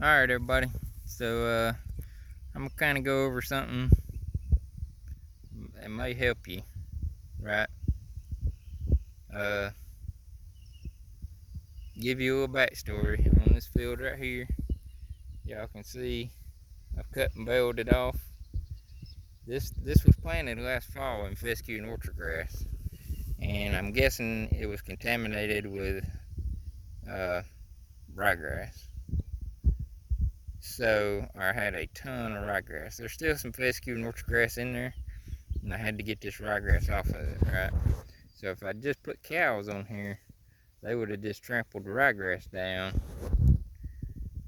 Alright everybody, so I'm gonna kind of go over something that may help you, right? Uh, give you a little backstory on this field right here. Y'all can see I've cut and baled it off. This was planted last fall in fescue and orchard grass, and I'm guessing it was contaminated with ryegrass. So I had a ton of ryegrass. There's still some fescue and orchard grass in there, and I had to get this ryegrass off of it, right? So if I just put cows on here, they would have just trampled the ryegrass down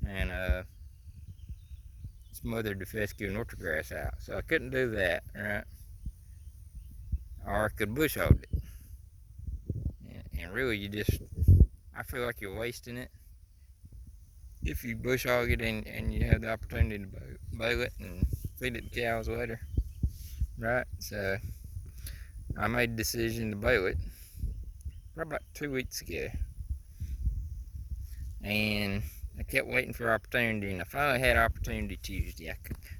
and smothered the fescue and orchard grass out. So I couldn't do that, right? Or I could bush hog it. And really, I feel like you're wasting it if you bush hog it and you have the opportunity to bale it and feed it to cows later, right? So I made the decision to bale it probably about 2 weeks ago. And I kept waiting for opportunity, and I finally had opportunity Tuesday. I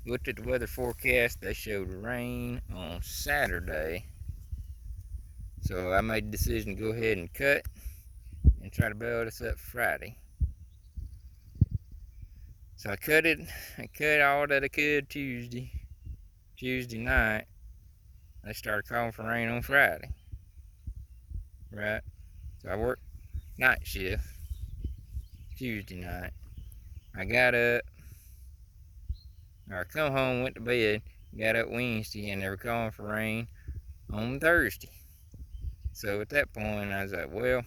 looked at the weather forecast. They showed rain on Saturday. So I made the decision to go ahead and cut and try to bale this up Friday. So I cut all that I could Tuesday night. They started calling for rain on Friday, right? So I worked night shift Tuesday night. I got up, or I come home, went to bed, got up Wednesday, and they were calling for rain on Thursday. So at that point, I was like, well,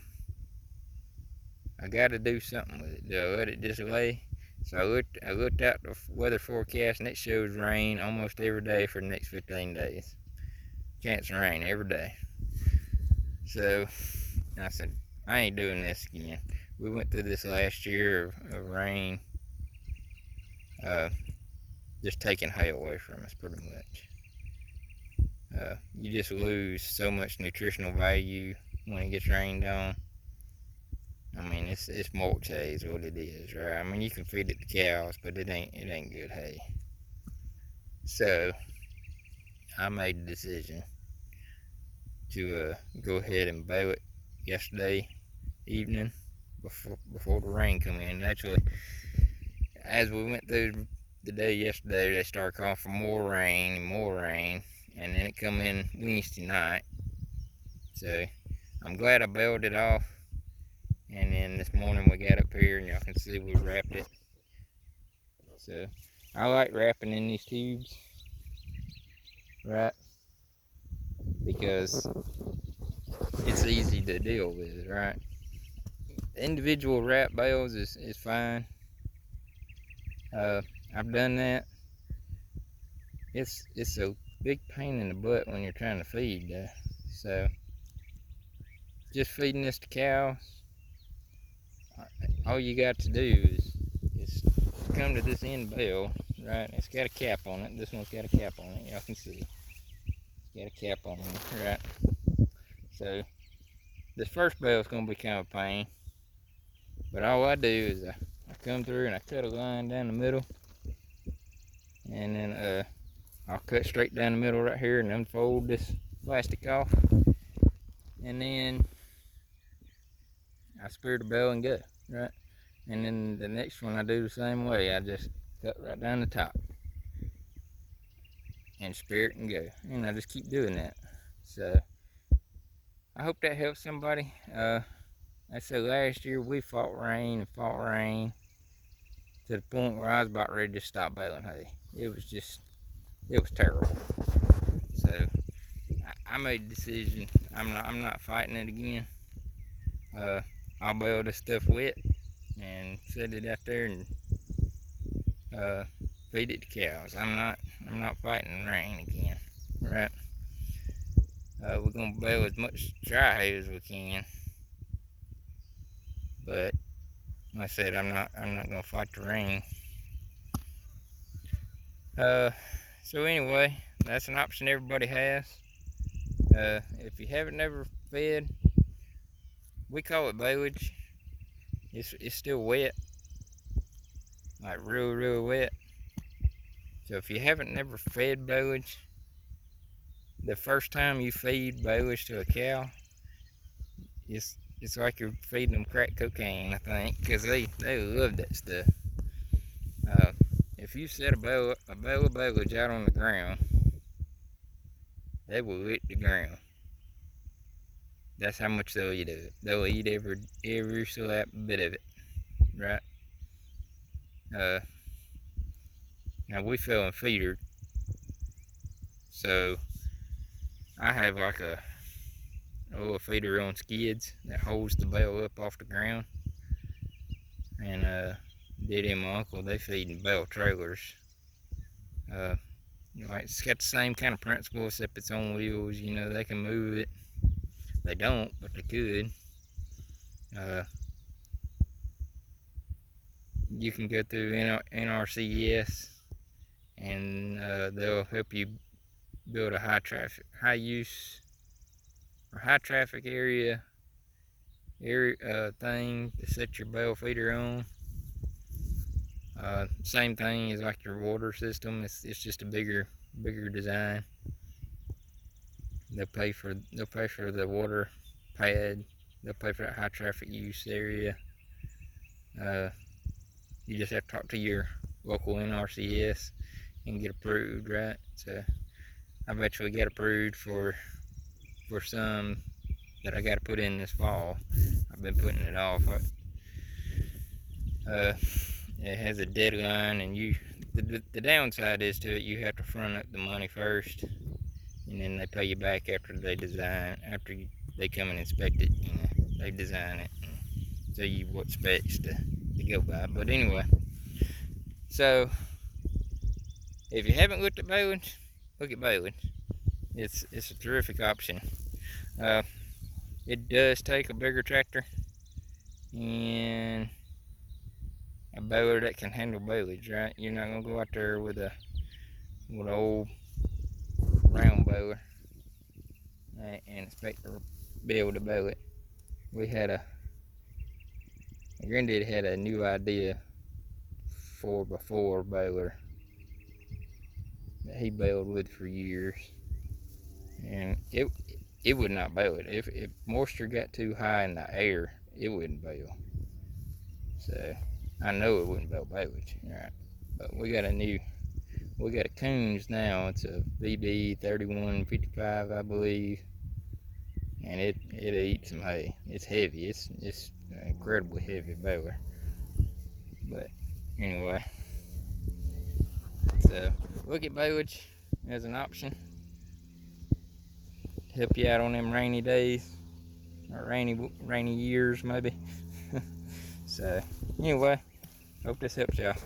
I got to do something with it. Do I let it just lay? So I looked out the weather forecast, and it shows rain almost every day for the next 15 days. Chance of rain every day. So I said, I ain't doing this again. We went through this last year of rain, just taking hay away from us pretty much. You just lose so much nutritional value when it gets rained on. I mean, it's mulch hay is what it is, right? I mean, you can feed it to cows, but it ain't good hay. So I made the decision to go ahead and bale it yesterday evening before the rain come in. Actually, as we went through the day yesterday, they started calling for more rain, and then it come in Wednesday night. So I'm glad I baled it off. And then this morning we got up here, and y'all can see we wrapped it. So I like wrapping in these tubes, right? Because it's easy to deal with, right? Individual wrap bales is fine. I've done that. It's a big pain in the butt when you're trying to feed, though. So just feeding this to cows, all you got to do is come to this end bale, right? It's got a cap on it. This one's got a cap on it. Y'all can see. It's got a cap on it, right? So this first bale is going to be kind of a pain. But all I do is I come through and I cut a line down the middle. And then I'll cut straight down the middle right here and unfold this plastic off. And then I spear the bale and go, right? And then the next one I do the same way. I just cut right down the top and spear it and go. And I just keep doing that. So I hope that helps somebody. I said last year we fought rain to the point where I was about ready to stop baling hay. It was terrible. So I made the decision. I'm not fighting it again. I'll bale this stuff wet and set it out there and feed it to cows. I'm not fighting rain again, right? We're gonna bale as much dry hay as we can, but like I said, I'm not gonna fight the rain. So anyway, that's an option everybody has. If you haven't never fed, we call it baleage. It's still wet. like real wet. So if you haven't never fed bolage, the first time you feed bolage to a cow, it's like you're feeding them crack cocaine, I think, because they love that stuff. If you set a bowl of bolage out on the ground, they will lick the ground. That's how much they'll eat of it. They'll eat every slap bit of it, right? Now we fell in feeder, so I have like a feeder on skids that holds the bale up off the ground, and Diddy and my uncle, they feed in bale trailers. Like it's got the same kind of principle, except it's on wheels. You know, they can move it. They don't, but they could. You can go through NRCS, and they'll help you build a high traffic area thing to set your bale feeder on. Same thing as like your water system. It's just a bigger design. They'll pay for the water pad. They'll pay for that high traffic use area. You just have to talk to your local NRCS and get approved, right? So I eventually got approved for some that I got to put in this fall. I've been putting it off. It has a deadline, and the downside is to it, you have to front up the money first, and then they pay you back after they come and inspect it. You know, they design it and tell you what specs to go by. But anyway, so if you haven't looked at bolage, look at bolage. It's a terrific option. It does take a bigger tractor and a baler that can handle bolage, right? You're not gonna go out there with an old round baler and expect to be able to bale it. My granddad had a new idea 4x4 baler that he baled with for years, and it would not bale it. If moisture got too high in the air, it wouldn't bale. So I know it wouldn't bale bolage, right? But we got a Coons now. It's a VB 3155, I believe, and it eats some hay. It's heavy. It's an incredibly heavy baler. But anyway, so look at bolage as an option to help you out on them rainy days or rainy years maybe. So anyway, hope this helps y'all.